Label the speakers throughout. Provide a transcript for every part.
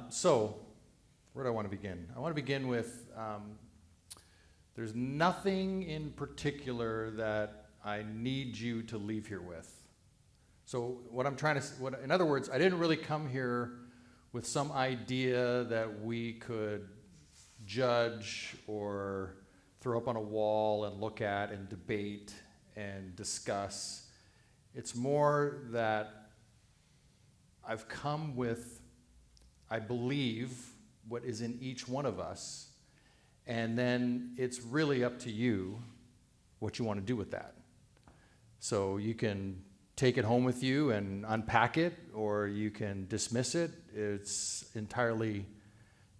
Speaker 1: So, where do I want to begin? I want to begin with, there's nothing in particular that I need you to leave here with. So what I'm trying to, in other words, I didn't really come here with some idea that we could judge or throw up on a wall and look at and debate and discuss. It's more that I've come with, I believe, what is in each one of us, and then it's really up to you what you want to do with that. So you can take it home with you and unpack it, or you can dismiss it. It's entirely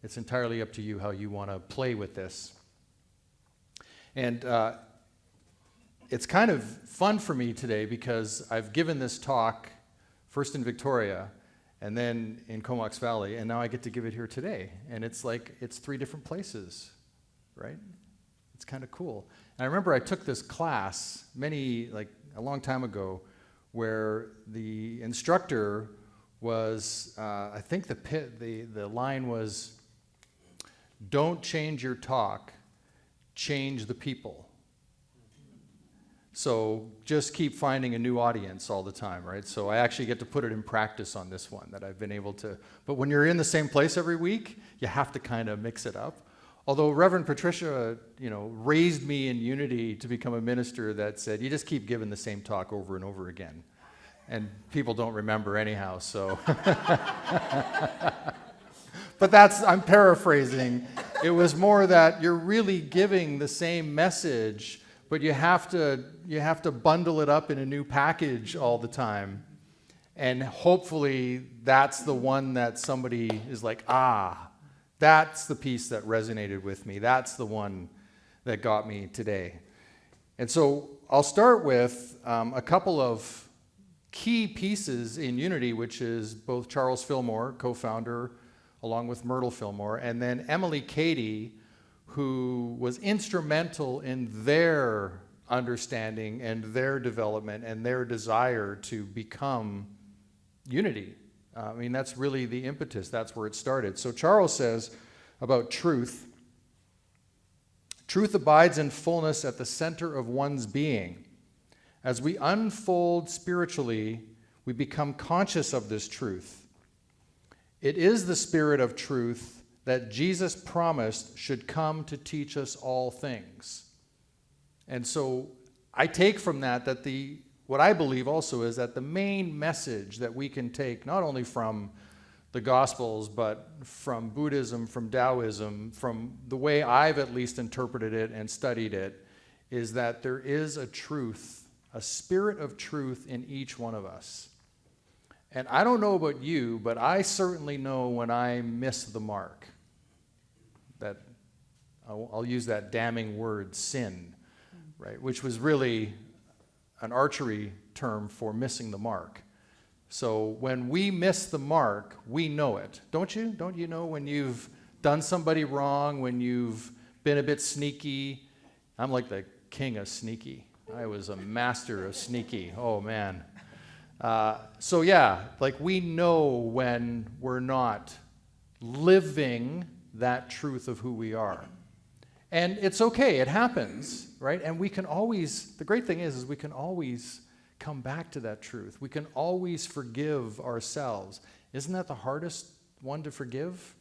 Speaker 1: up to you how you want to play with this. And it's kind of fun for me today because I've given this talk first in Victoria and then in Comox Valley, and now I get to give it here today. And it's like, it's 3 different places, right? It's kind of cool. And I remember I took this class a long time ago, where the instructor was, I think the line was, "Don't change your talk, change the people." So just keep finding a new audience all the time, right? So I actually get to put it in practice on this one that I've been able to. But when you're in the same place every week, you have to kind of mix it up. Although Reverend Patricia, raised me in unity to become a minister that said, you just keep giving the same talk over and over again. And people don't remember anyhow, so. But I'm paraphrasing. It was more that you're really giving the same message, but you have to bundle it up in a new package all the time. And hopefully that's the one that somebody is like, that's the piece that resonated with me. That's the one that got me today. And so I'll start with a couple of key pieces in Unity, which is both Charles Fillmore, co-founder, along with Myrtle Fillmore, and then Emily Katy, who was instrumental in their understanding and their development and their desire to become Unity. That's really the impetus. That's where it started. So Charles says about truth, "Truth abides in fullness at the center of one's being. As we unfold spiritually, we become conscious of this truth. It is the spirit of truth that Jesus promised should come to teach us all things." And so I take from that what I believe also is that the main message that we can take, not only from the Gospels, but from Buddhism, from Taoism, from the way I've at least interpreted it and studied it, is that there is a truth, a spirit of truth in each one of us. And I don't know about you, but I certainly know when I miss the mark. That I'll use that damning word, sin, right? Which was really an archery term for missing the mark. So when we miss the mark, we know it. Don't you? Don't you know when you've done somebody wrong, when you've been a bit sneaky? I'm like the king of sneaky. I was a master of sneaky. Oh, man. We know when we're not living that truth of who we are. And it's okay, it happens, right? And we can always, the great thing is we can always come back to that truth. We can always forgive ourselves. Isn't that the hardest one to forgive?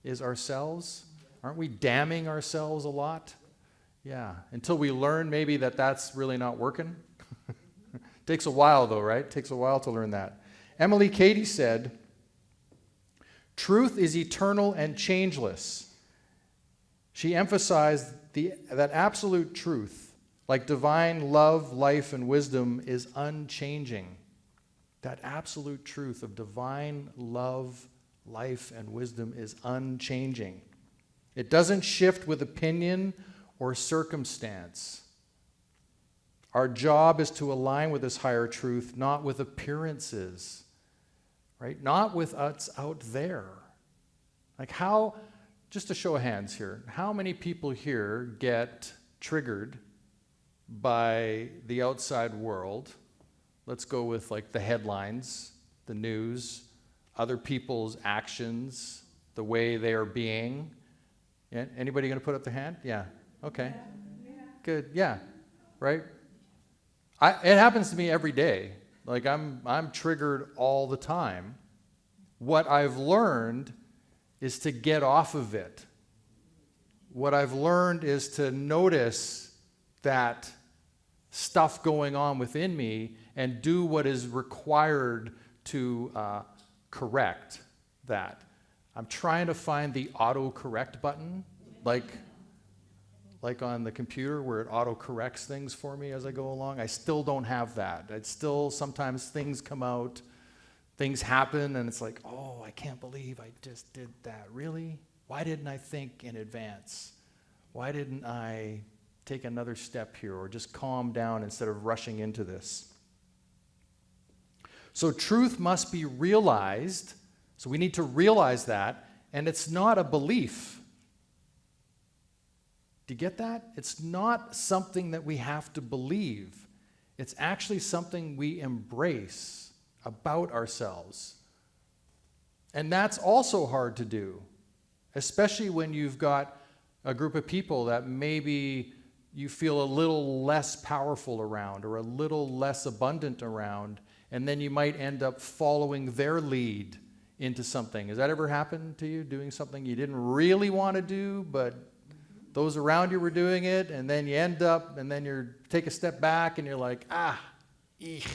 Speaker 1: Is ourselves? Aren't we damning ourselves a lot? Yeah, until we learn maybe that's really not working. Takes a while though, right? Takes a while to learn that. Emily Katy said, "Truth is eternal and changeless." She emphasized that absolute truth, like divine love, life, and wisdom, is unchanging. That absolute truth of divine love, life, and wisdom is unchanging. It doesn't shift with opinion or circumstance. Our job is to align with this higher truth, not with appearances, right? Not with us out there. Just a show of hands here, how many people here get triggered by the outside world? Let's go with the headlines, the news, other people's actions, the way they are being. Anybody going to put up their hand? Yeah. Okay. Yeah. Good. Yeah. Right? It happens to me every day. Like I'm triggered all the time. What I've learned is to get off of it. What I've learned is to notice that stuff going on within me and do what is required to correct that. I'm trying to find the autocorrect button, like on the computer where it autocorrects things for me as I go along. I still don't have that. It's still sometimes things come out, things happen, and it's like, oh, I can't believe I just did that. Really? Why didn't I think in advance? Why didn't I take another step here or just calm down instead of rushing into this? So truth must be realized. So we need to realize that, and it's not a belief. Do you get that? It's not something that we have to believe. It's actually something we embrace about ourselves. And that's also hard to do, especially when you've got a group of people that maybe you feel a little less powerful around or a little less abundant around, and then you might end up following their lead into something. Has that ever happened to you, doing something you didn't really want to do, but those around you were doing it, and then you end up, and then you take a step back, and you're like, eek.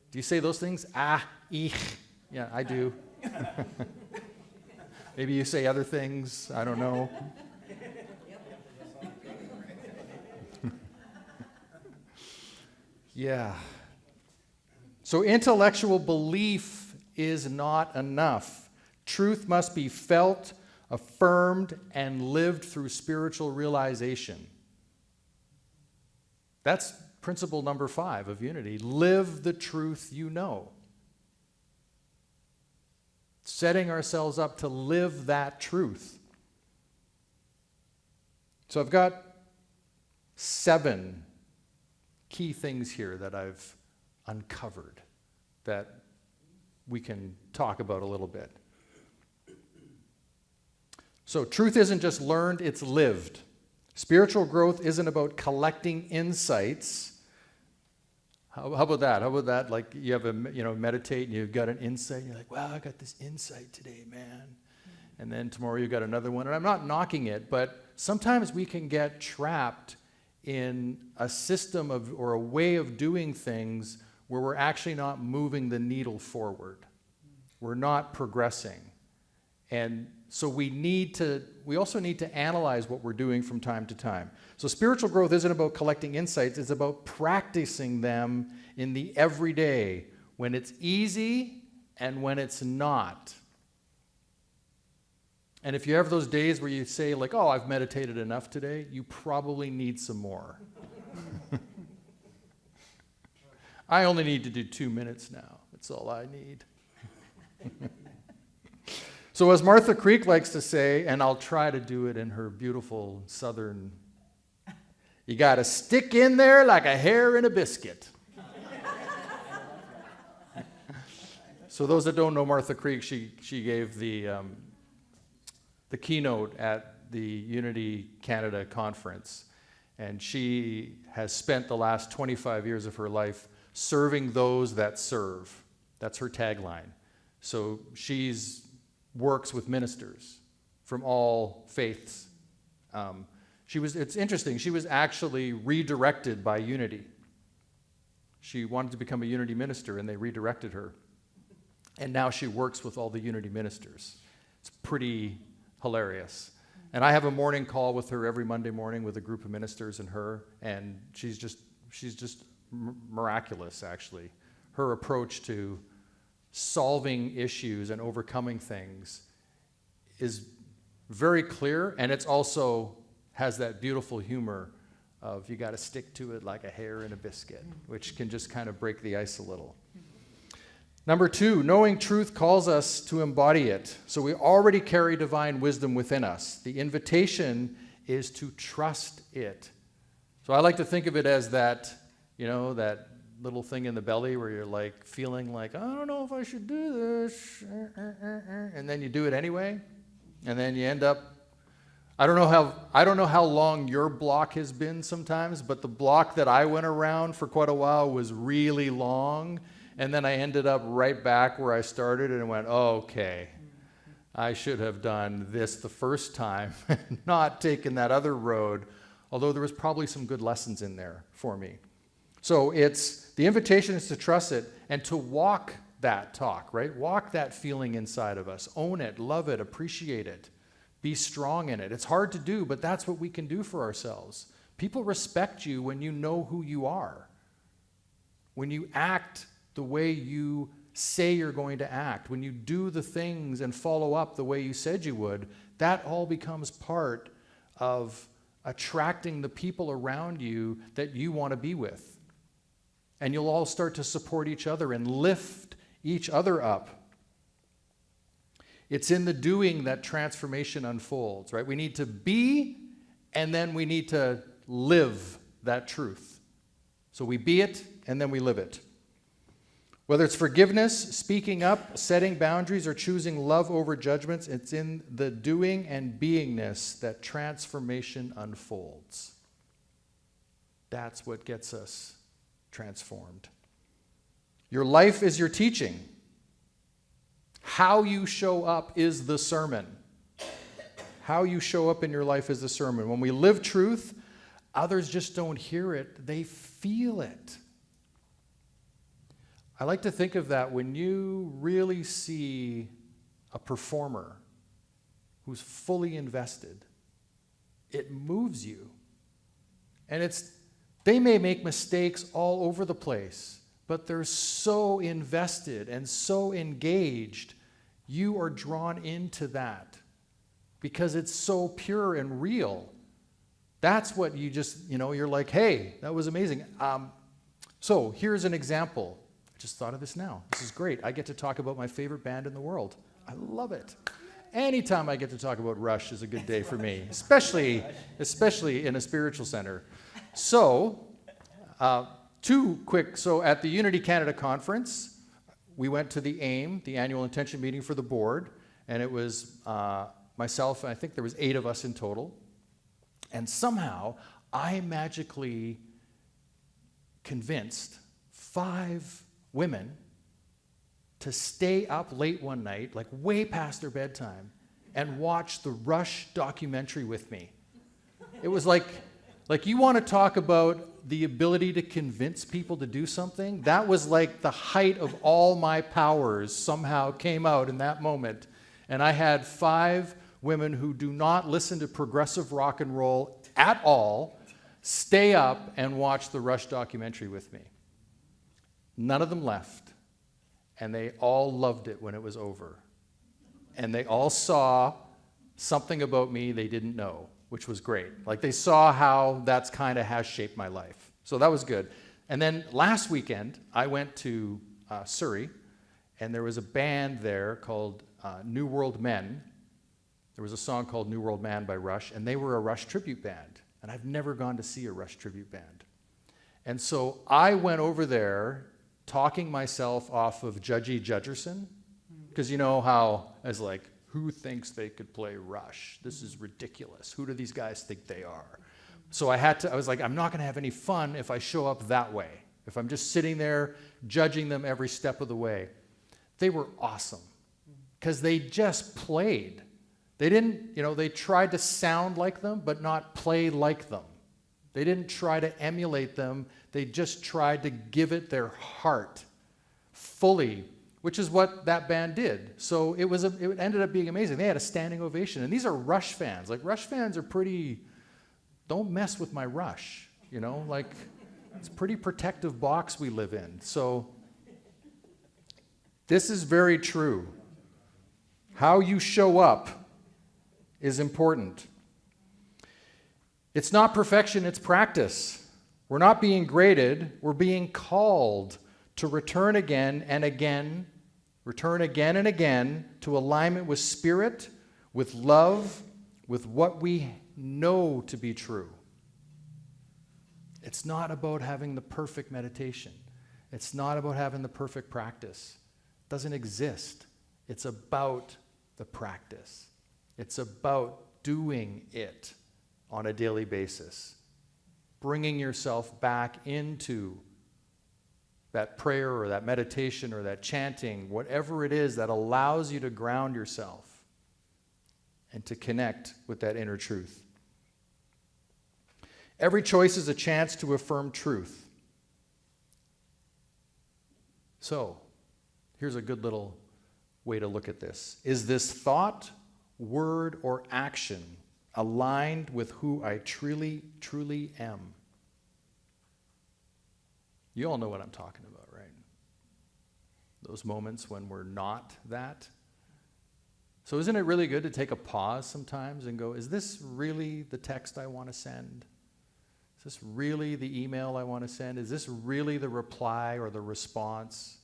Speaker 1: Do you say those things? Eek. Yeah, I do. Maybe you say other things. I don't know. Yeah. So intellectual belief is not enough. Truth must be felt, affirmed, and lived through spiritual realization. That's principle number 5 of unity. Live the truth you know. Setting ourselves up to live that truth. So I've got 7 key things here that I've uncovered that we can talk about a little bit. So truth isn't just learned, it's lived. Spiritual growth isn't about collecting insights. How about that? How about that? Like you have meditate and you've got an insight. And you're like, wow, I got this insight today, man. And then tomorrow you've got another one. And I'm not knocking it, but sometimes we can get trapped in a system or a way of doing things where we're actually not moving the needle forward. We're not progressing. And so we also need to analyze what we're doing from time to time. So spiritual growth isn't about collecting insights, it's about practicing them in the everyday, when it's easy and when it's not. And if you have those days where you say like, oh, I've meditated enough today, you probably need some more. I only need to do 2 minutes now. That's all I need. So as Martha Creek likes to say, and I'll try to do it in her beautiful southern, you got to stick in there like a hair in a biscuit. So those that don't know Martha Creek, she gave the keynote at the Unity Canada conference, and she has spent the last 25 years of her life serving those that serve. That's her tagline. So she's works with ministers from all faiths. It's interesting, she was actually redirected by Unity. She wanted to become a Unity minister, and they redirected her. And now she works with all the Unity ministers. It's pretty hilarious. And I have a morning call with her every Monday morning with a group of ministers and her, and she's just miraculous, actually. Her approach to solving issues and overcoming things is very clear, and it's also has that beautiful humor of you got to stick to it like a hair in a biscuit, which can just kind of break the ice a little. Number 2, knowing truth calls us to embody it. So we already carry divine wisdom within us. The invitation is to trust it. So I like to think of it as that little thing in the belly where you're like feeling like, I don't know if I should do this, and then you do it anyway, and then you end up, I don't know how long your block has been sometimes, but the block that I went around for quite a while was really long, and then I ended up right back where I started and went, okay, I should have done this the first time and not taken that other road, although there was probably some good lessons in there for me. So the invitation is to trust it and to walk that talk, right? Walk that feeling inside of us. Own it, love it, appreciate it. Be strong in it. It's hard to do, but that's what we can do for ourselves. People respect you when you know who you are. When you act the way you say you're going to act, when you do the things and follow up the way you said you would, that all becomes part of attracting the people around you that you want to be with. And you'll all start to support each other and lift each other up. It's in the doing that transformation unfolds, right? We need to be, and then we need to live that truth. So we be it, and then we live it. Whether it's forgiveness, speaking up, setting boundaries, or choosing love over judgments, it's in the doing and beingness that transformation unfolds. That's what gets us transformed. Your life is your teaching. How you show up is the sermon. How you show up in your life is the sermon. When we live truth, others just don't hear it, they feel it. I like to think of that when you really see a performer who's fully invested. It moves you. And they may make mistakes all over the place, but they're so invested and so engaged, you are drawn into that because it's so pure and real. That's what you just, you're like, hey, that was amazing. So here's an example. I just thought of this now. This is great. I get to talk about my favorite band in the world. I love it. Anytime I get to talk about Rush is a good day for me, especially in a spiritual center. So, so at the Unity Canada Conference, we went to the AIM, the annual intention meeting for the board, and it was myself, and I think there was 8 of us in total. And somehow, I magically convinced 5 women to stay up late one night, like way past their bedtime, and watch the Rush documentary with me. It was like you want to talk about the ability to convince people to do something? That was like the height of all my powers somehow came out in that moment. And I had 5 women who do not listen to progressive rock and roll at all stay up and watch the Rush documentary with me. None of them left. And they all loved it when it was over. And they all saw something about me they didn't know, which was great. Like they saw how that's kind of has shaped my life. So that was good. And then last weekend, I went to Surrey, and there was a band there called New World Men. There was a song called New World Man by Rush, and they were a Rush tribute band. And I've never gone to see a Rush tribute band. And so I went over there talking myself off of Judgy Judgerson, because you know how I was like, who thinks they could play Rush? This is ridiculous. Who do these guys think they are? So I was like, I'm not going to have any fun if I show up that way, if I'm just sitting there judging them every step of the way. They were awesome because they just played. They didn't, they tried to sound like them, but not play like them. They didn't try to emulate them. They just tried to give it their heart fully, which is what that band did. So it ended up being amazing. They had a standing ovation. And these are Rush fans. Like, Rush fans are pretty, don't mess with my Rush, Like, it's a pretty protective box we live in. So this is very true. How you show up is important. It's not perfection, it's practice. We're not being graded, we're being called to return again and again to alignment with spirit, with love, with what we know to be true. It's not about having the perfect meditation. It's not about having the perfect practice. It doesn't exist. It's about the practice. It's about doing it on a daily basis. Bringing yourself back into that prayer or that meditation or that chanting, whatever it is that allows you to ground yourself and to connect with that inner truth. Every choice is a chance to affirm truth. So, here's a good little way to look at this. Is this thought, word, or action aligned with who I truly am? You all know what I'm talking about, right? Those moments when we're not that. So isn't it really good to take a pause sometimes and go, is this really the text I want to send? Is this really the email I want to send? Is this really the reply or the response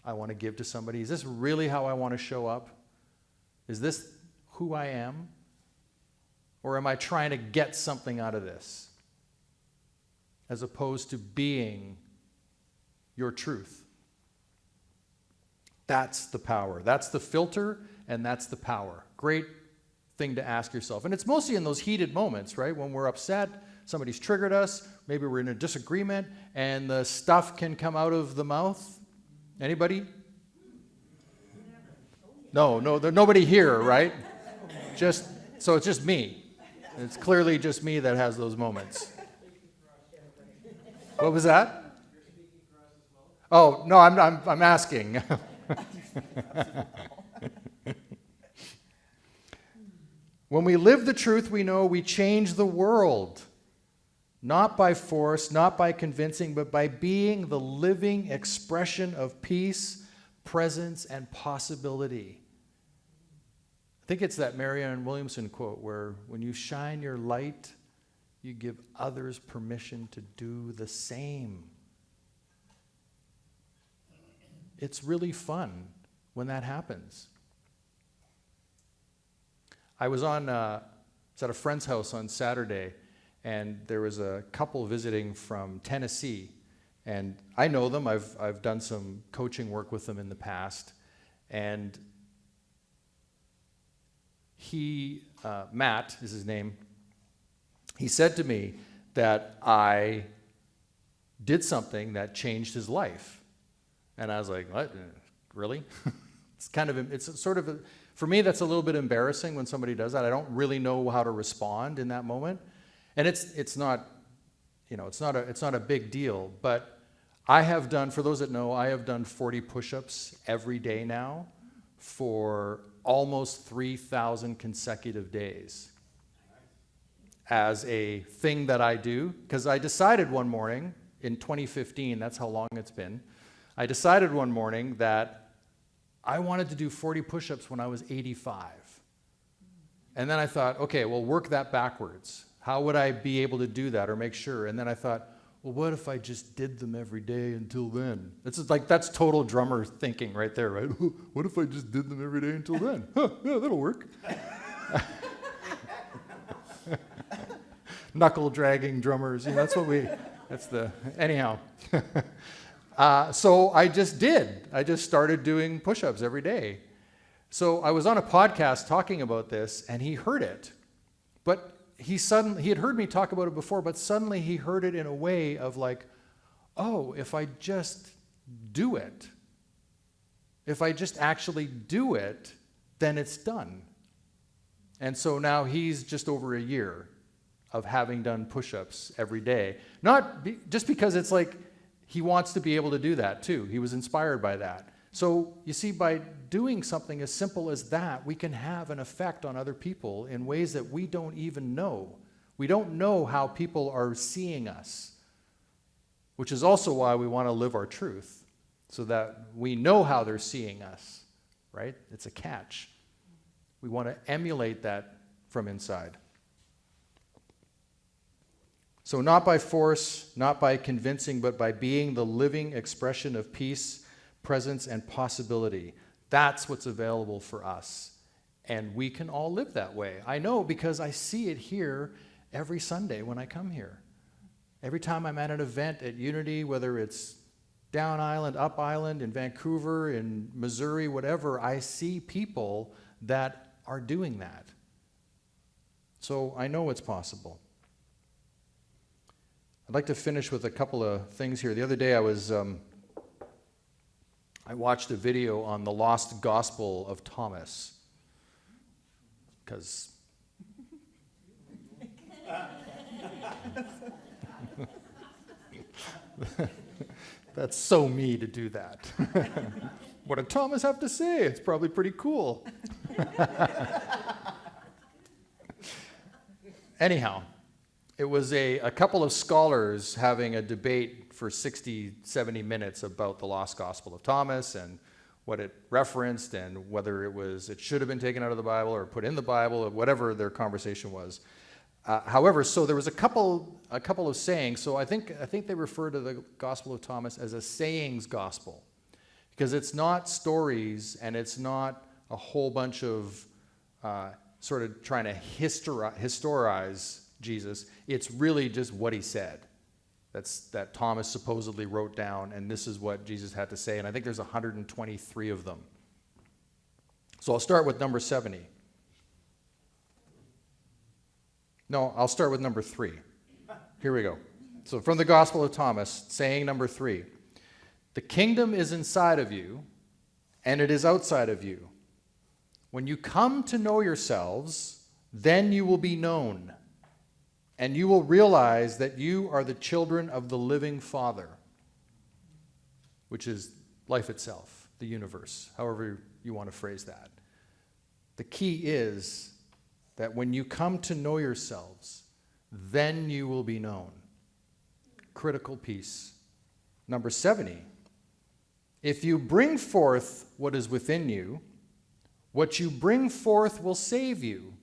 Speaker 1: I want to give to somebody? Is this really how I want to show up? Is this who I am? Or am I trying to get something out of this? As opposed to being your truth. That's the power. That's the filter, and that's the power. Great thing to ask yourself. And it's mostly in those heated moments, right? When we're upset, somebody's triggered us, maybe we're in a disagreement, and the stuff can come out of the mouth. Anybody? No, there's nobody here, right? So it's just me. It's clearly just me that has those moments. What was that? Oh, no, I'm asking. When we live the truth we know, we change the world. Not by force, not by convincing, but by being the living expression of peace, presence, and possibility. I think it's that Marianne Williamson quote where when you shine your light, you give others permission to do the same. It's really fun when that happens. I was at a friend's house on Saturday, and there was a couple visiting from Tennessee. And I know them. I've done some coaching work with them in the past. And Matt is his name, he said to me that I did something that changed his life. And I was like, what? Really? For me, that's a little bit embarrassing when somebody does that. I don't really know how to respond in that moment. And it's not a big deal, but I have done, for those that know, I have done 40 push-ups every day now for almost 3,000 consecutive days as a thing that I do, because I decided one morning in 2015, that's how long it's been, I decided one morning that I wanted to do 40 push-ups when I was 85. And then I thought, okay, well, work that backwards. How would I be able to do that or make sure? And then I thought, well, what if I just did them every day until then? That's total drummer thinking right there, right? What if I just did them every day until then? Huh, yeah, that'll work. Knuckle dragging drummers, anyhow. So I just did. I just started doing push-ups every day. So I was on a podcast talking about this, and he heard it. But he had heard me talk about it before, but suddenly he heard it in a way of like, oh, if I just do it, if I just actually do it, then it's done. And so now he's just over a year of having done push-ups every day. Just because it's like he wants to be able to do that too. He was inspired by that. So you see, by doing something as simple as that, we can have an effect on other people in ways that we don't even know. We don't know how people are seeing us, which is also why we want to live our truth, so that we know how they're seeing us, right? It's a catch. We want to emulate that from inside. So not by force, not by convincing, but by being the living expression of peace, presence, and possibility. That's what's available for us. And we can all live that way. I know because I see it here every Sunday when I come here. Every time I'm at an event at Unity, whether it's down island, up island, in Vancouver, in Missouri, whatever, I see people that are doing that. So I know it's possible. I'd like to finish with a couple of things here. The other day I watched a video on the lost gospel of Thomas, because that's so me to do that. What did Thomas have to say? It's probably pretty cool. Anyhow, it was a couple of scholars having a debate for 60, 70 minutes about the lost gospel of Thomas and what it referenced and whether it should have been taken out of the Bible or put in the Bible or whatever their conversation was. However, so there was a couple of sayings. So I think they refer to the Gospel of Thomas as a sayings gospel, because it's not stories and it's not a whole bunch of sort of trying to historize Jesus. It's really just what he said. That Thomas supposedly wrote down, and this is what Jesus had to say. And I think there's 123 of them. So I'll start with number 70. No, I'll start with number 3. Here we go. So from the Gospel of Thomas, saying number 3. The kingdom is inside of you, and it is outside of you. When you come to know yourselves, then you will be known, and you will realize that you are the children of the living Father, which is life itself, the universe, however you want to phrase that. The key is that when you come to know yourselves, then you will be known. Critical piece. Number 70. If you bring forth what is within you, what you bring forth will save you.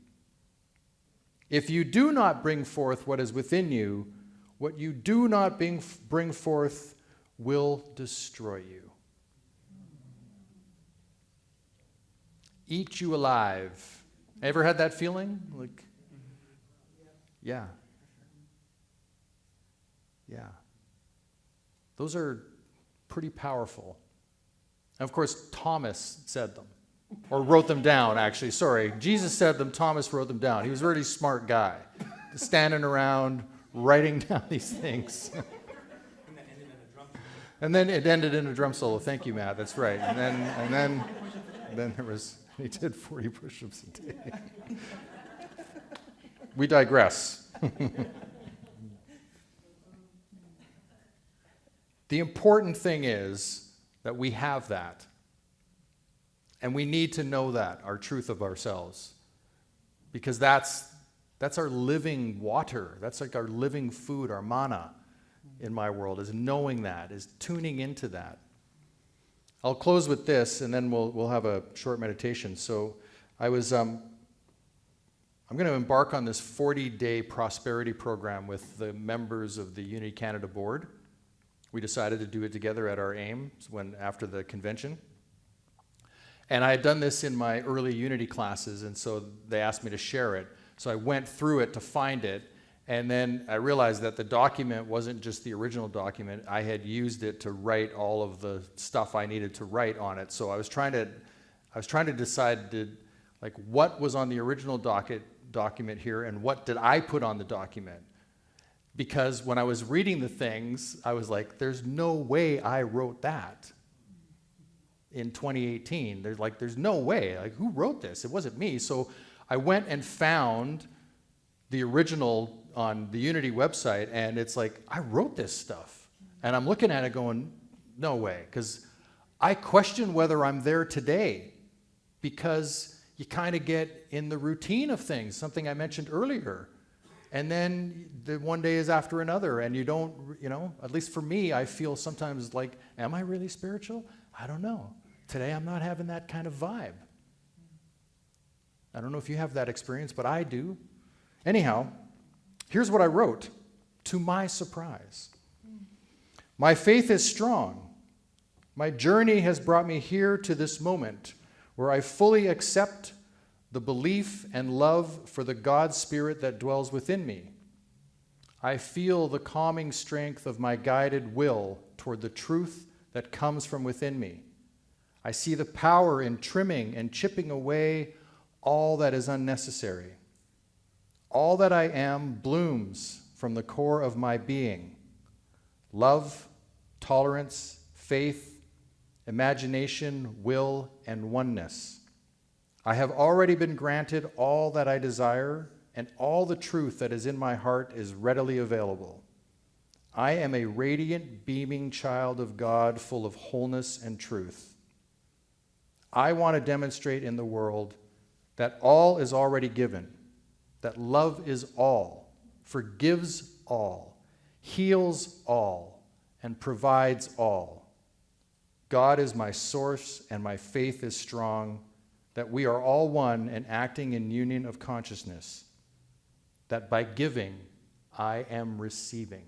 Speaker 1: If you do not bring forth what is within you, what you do not bring forth will destroy you. Eat you alive. Ever had that feeling? Like, yeah. Yeah. Those are pretty powerful. And of course, Thomas said them. Or wrote them down, actually. Sorry. Jesus said them, Thomas wrote them down. He was a really smart guy. Standing around, writing down these things. And then it ended in a drum solo. Thank you, Matt. That's right. And then there was, he did 40 push-ups a day. We digress. The important thing is that we have that. And we need to know that, our truth of ourselves. Because that's our living water. That's like our living food, our manna in my world, is knowing that, is tuning into that. I'll close with this, and then we'll have a short meditation. So I'm going to embark on this 40-day prosperity program with the members of the Unity Canada board. We decided to do it together at our AIM after the convention. And I had done this in my early Unity classes, and so they asked me to share it. So I went through it to find it, and then I realized that the document wasn't just the original document. I had used it to write all of the stuff I needed to write on it. So I was trying to decide what was on the original document here, and what did I put on the document? Because when I was reading the things, I was like, there's no way I wrote that. In 2018, there's no way. Who wrote this? It wasn't me. So I went and found the original on the Unity website, and it's like, I wrote this stuff. And I'm looking at it going, no way. Because I question whether I'm there today, because you kind of get in the routine of things, something I mentioned earlier. And then the one day is after another, and you don't, at least for me, I feel sometimes like, am I really spiritual? I don't know. Today I'm not having that kind of vibe. I don't know if you have that experience, but I do. Anyhow, here's what I wrote, to my surprise. My faith is strong. My journey has brought me here to this moment where I fully accept the belief and love for the God Spirit that dwells within me. I feel the calming strength of my guided will toward the truth that comes from within me. I see the power in trimming and chipping away all that is unnecessary. All that I am blooms from the core of my being. Love, tolerance, faith, imagination, will, and oneness. I have already been granted all that I desire, and all the truth that is in my heart is readily available. I am a radiant, beaming child of God, full of wholeness and truth. I want to demonstrate in the world that all is already given, that love is all, forgives all, heals all, and provides all. God is my source, and my faith is strong, that we are all one and acting in union of consciousness, that by giving, I am receiving.